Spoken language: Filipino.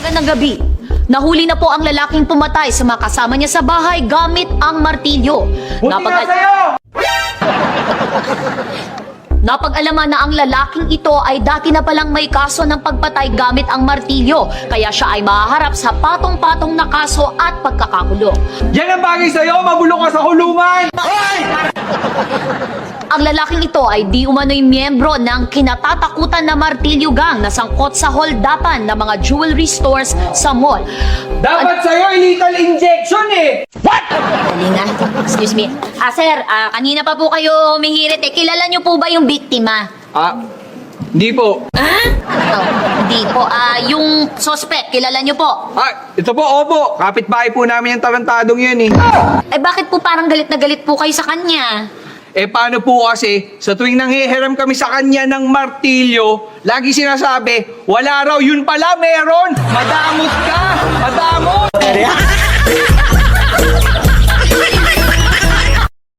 Magandang gabi. Nahuli na po ang lalaking pumatay sa mga kasama niya sa bahay gamit ang martilyo. Napag-alaman na ang lalaking ito ay dati na palang may kaso ng pagpatay gamit ang martilyo, kaya siya ay mahaharap sa patong-patong na kaso at pagkakakulong. Yan ang bagay sa'yo! Mabulok ka sa kulungan! Hoy! Ang lalaking ito ay di umano'y miyembro ng kinatatakutan na Martilyo Gang na sangkot sa holdapan ng mga jewelry stores sa mall. Dapat sa'yo illegal injection eh! Dali nga. Excuse me. Sir, kanina pa po kayo humihirit eh. Kilala niyo po ba yung biktima? Hindi po. Hindi po. Yung suspect, kilala niyo po? Ito po, opo. Kapitbahay po namin yung tarantadong yan eh. Bakit po parang galit na galit po kayo sa kanya? Paano po kasi, sa tuwing nanghihiram kami sa kanya ng martilyo, lagi sinasabi, wala raw, yun pala meron! Madamot ka! Madamot!